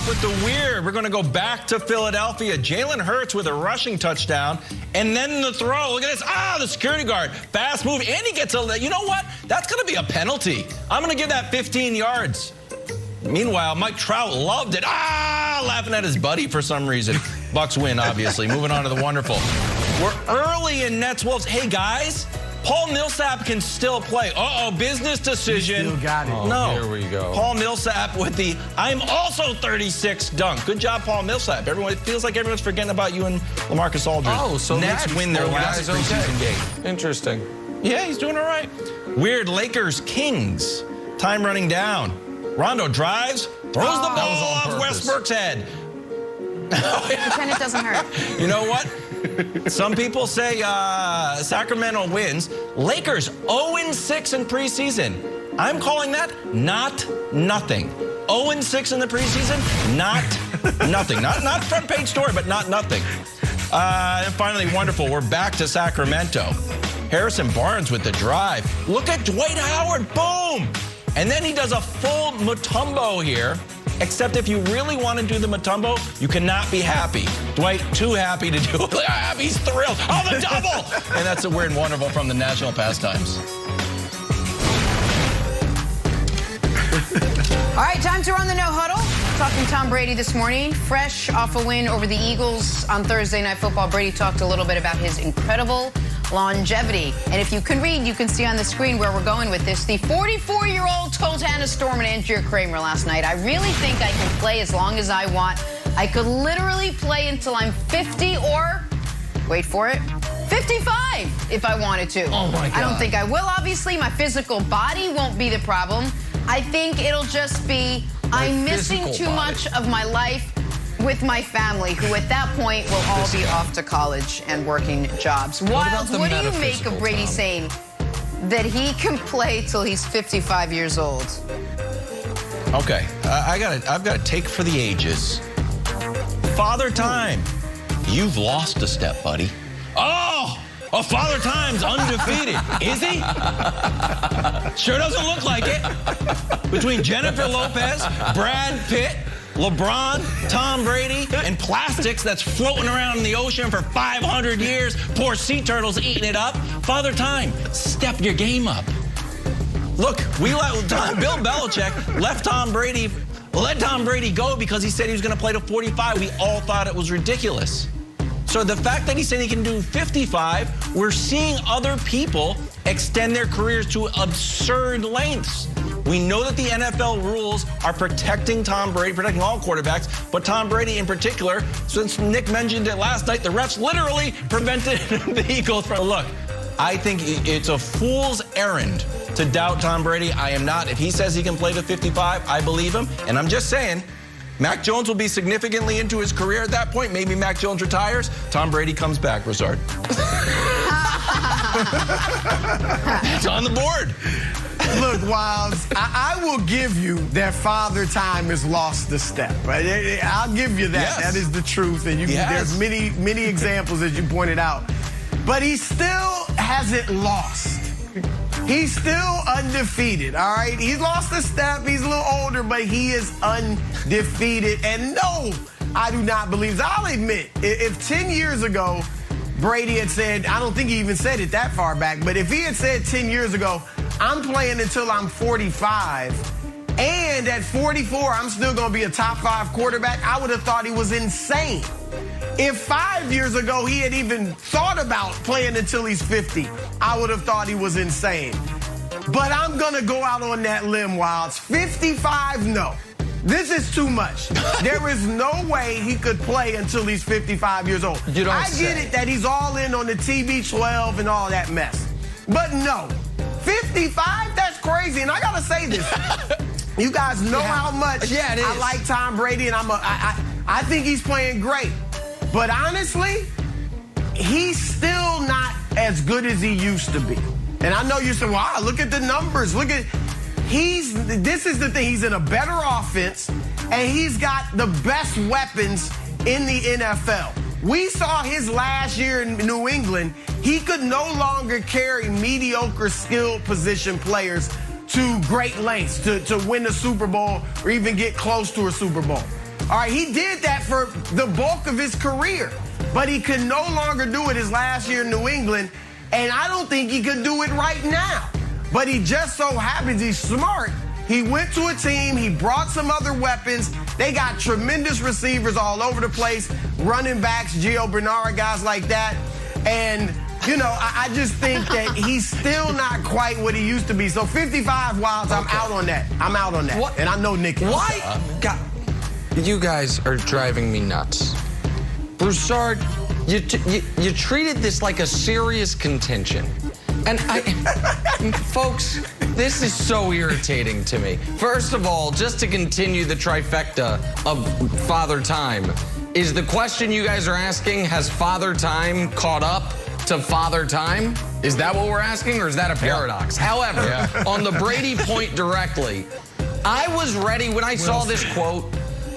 off with the weird. We're going to go back to Philadelphia. Jalen Hurts with a rushing touchdown. And then the throw. Look at this. The security guard. Fast move. And he gets a... You know what? That's going to be a penalty. I'm going to give that 15 yards. Meanwhile, Mike Trout loved it. Laughing at his buddy for some reason. Bucks win, obviously. Moving on to the wonderful. We're early in Nets-Wolves. Hey, guys. Paul Millsap can still play. Business decision. Still got it. No. Here we go. Paul Millsap with the I'm also 36 dunk. Good job, Paul Millsap. It feels like everyone's forgetting about you and LaMarcus Aldridge. So Nets win their last preseason game. Interesting. Yeah, he's doing all right. Weird Lakers Kings. Time running down. Rondo drives, throws the ball off Westbrook's head. Pretend it doesn't hurt. You know what? Some people say Sacramento wins. Lakers 0-6 in preseason. I'm calling that not nothing. 0-6 in the preseason, not nothing. Not front page story, but not nothing. And finally, wonderful. We're back to Sacramento. Harrison Barnes with the drive. Look at Dwight Howard. Boom. And then he does a full Mutombo here. Except if you really want to do the Mutombo, you cannot be happy. Dwight, too happy to do it. He's thrilled. The double! And that's a weird and wonderful from the national pastimes. All right, time to run the no huddle. Talking Tom Brady this morning, fresh off a win over the Eagles on Thursday Night Football. Brady talked a little bit about his incredible longevity. And if you can read, you can see on the screen where we're going with this. The 44-year-old told Hannah Storm and Andrea Kramer last night, I really think I can play as long as I want. I could literally play until I'm 50 or, wait for it, 55 if I wanted to. Oh, my God. I don't think I will, obviously. My physical body won't be the problem. I think it'll just be I'm missing too much of my life with my family, who at that point will all be off to college and working jobs. Wild, what do you make of Brady saying that he can play till he's 55 years old? Okay, I've got a take for the ages. Father Time, you've lost a step, buddy. Father Time's undefeated. Is he? Sure doesn't look like it. Between Jennifer Lopez, Brad Pitt, LeBron, Tom Brady, and plastics that's floating around in the ocean for 500 years, poor sea turtles eating it up. Father Time, step your game up. Look, Bill Belichick let Tom Brady go because he said he was going to play to 45. We all thought it was ridiculous. So the fact that he said he can do 55, we're seeing other people extend their careers to absurd lengths. We know that the NFL rules are protecting Tom Brady, protecting all quarterbacks, but Tom Brady in particular, since Nick mentioned it last night, the refs literally prevented the Eagles from... Look, I think it's a fool's errand to doubt Tom Brady. I am not. If he says he can play to 55, I believe him. And I'm just saying, Mac Jones will be significantly into his career at that point. Maybe Mac Jones retires. Tom Brady comes back, Broussard. It's on the board. Look, Wilds, I will give you that Father Time has lost the step. Right? I'll give you that. Yes. That is the truth. And there's many examples, as you pointed out. But he still hasn't lost. He's still undefeated, all right? He's lost a step. He's a little older, but he is undefeated. And no, I do not believe this. I'll admit, if 10 years ago, Brady had said, I don't think he even said it that far back, but if he had said 10 years ago, I'm playing until I'm 45, and at 44, I'm still going to be a top 5 quarterback, I would have thought he was insane. If 5 years ago he had even thought about playing until he's 50, I would have thought he was insane. But I'm going to go out on that limb, Wilds. 55, no. This is too much. There is no way he could play until he's 55 years old. I get it that he's all in on the TB12 and all that mess. But no, 55, that's crazy. And I got to say this. You guys know how much I like Tom Brady, and I think he's playing great. But honestly, he's still not as good as he used to be. And I know you said, wow, look at the numbers. Look at, this is the thing. He's in a better offense, and he's got the best weapons in the NFL. We saw his last year in New England. He could no longer carry mediocre skilled position players to great lengths to win the Super Bowl or even get close to a Super Bowl. All right, he did that for the bulk of his career, but he could no longer do it his last year in New England, and I don't think he could do it right now. But he just so happens he's smart. He went to a team, he brought some other weapons. They got tremendous receivers all over the place, running backs, Gio Bernard, guys like that. And, you know, I just think that he's still not quite what he used to be. So 55 Wilds, I'm out on that. I'm out on that. What? And I know Nick is. Why? God, you guys are driving me nuts. Broussard, you treated this like a serious contention. And folks, this is so irritating to me. First of all, just to continue the trifecta of Father Time, is the question you guys are asking, has Father Time caught up to Father Time? Is that what we're asking, or is that a paradox? Yeah. However, on the Brady point directly, I was ready when I saw this quote.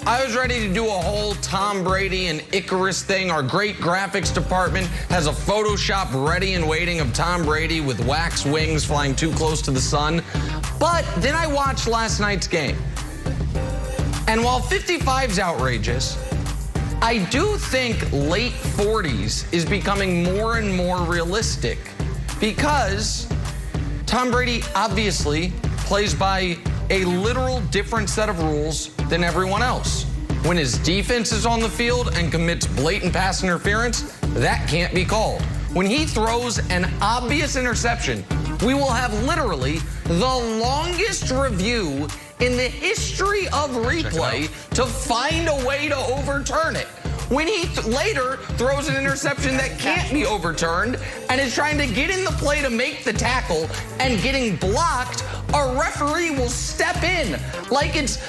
I was ready to do a whole Tom Brady and Icarus thing. Our great graphics department has a Photoshop ready and waiting of Tom Brady with wax wings flying too close to the sun. But then I watched last night's game. And while 55's outrageous, I do think late 40s is becoming more and more realistic because Tom Brady obviously plays by a literal different set of rules than everyone else. When his defense is on the field and commits blatant pass interference, that can't be called. When he throws an obvious interception, we will have literally the longest review in the history of replay to find a way to overturn it. When he later throws an interception that can't be overturned and is trying to get in the play to make the tackle and getting blocked, a referee will step in like it's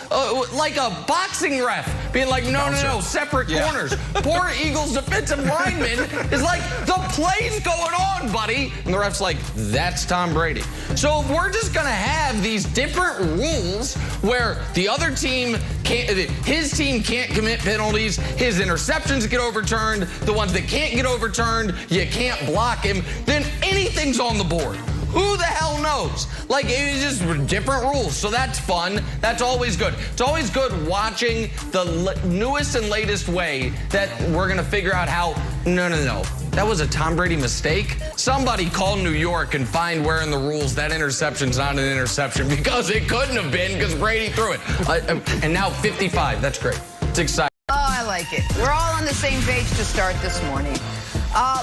like a boxing ref being like, no, separate corners. Poor Eagles defensive lineman is like, the play's going on, buddy. And the ref's like, that's Tom Brady. So if we're just going to have these different rules where the other team can't, his team can't commit penalties, his interceptions get overturned, the ones that can't get overturned, you can't block him, then anything's on the board. Who the hell knows? Like, it's just different rules, so that's fun. That's always good. It's always good watching the newest and latest way that we're going to figure out how, no. That was a Tom Brady mistake. Somebody call New York and find where in the rules that interception's not an interception, because it couldn't have been because Brady threw it. And now 55. That's great. It's exciting. Oh, I like it. We're all on the same page to start this morning.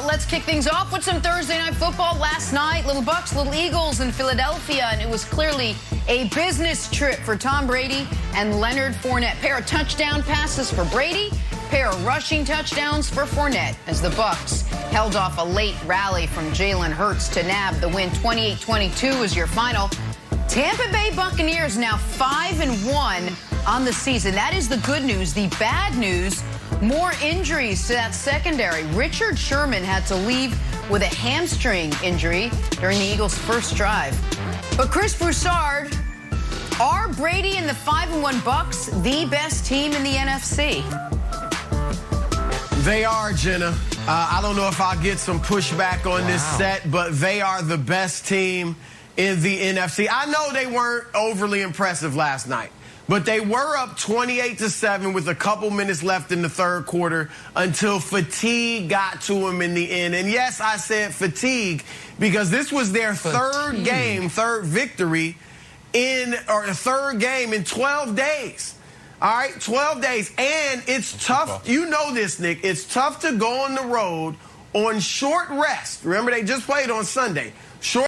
Let's kick things off with some Thursday night football. Last night, little Bucks, little Eagles in Philadelphia, and it was clearly a business trip for Tom Brady and Leonard Fournette. Pair of touchdown passes for Brady, pair of rushing touchdowns for Fournette, as the Bucks held off a late rally from Jalen Hurts to nab the win. 28-22 is your final. Tampa Bay Buccaneers now 5-1 on the season. That is the good news. The bad news, more injuries to that secondary. Richard Sherman had to leave with a hamstring injury during the Eagles' first drive. But Chris Broussard, are Brady and the 5-1 Bucks the best team in the NFC? They are, Jenna. I don't know if I'll get some pushback on this set, but they are the best team in the NFC. I know they weren't overly impressive last night, but they were up 28-7 with a couple minutes left in the third quarter until fatigue got to them in the end. And yes, I said fatigue because this was their third victory third game in 12 days. All right, 12 days. And it's tough. You know this, Nick. It's tough to go on the road on short rest. Remember, they just played on Sunday. Short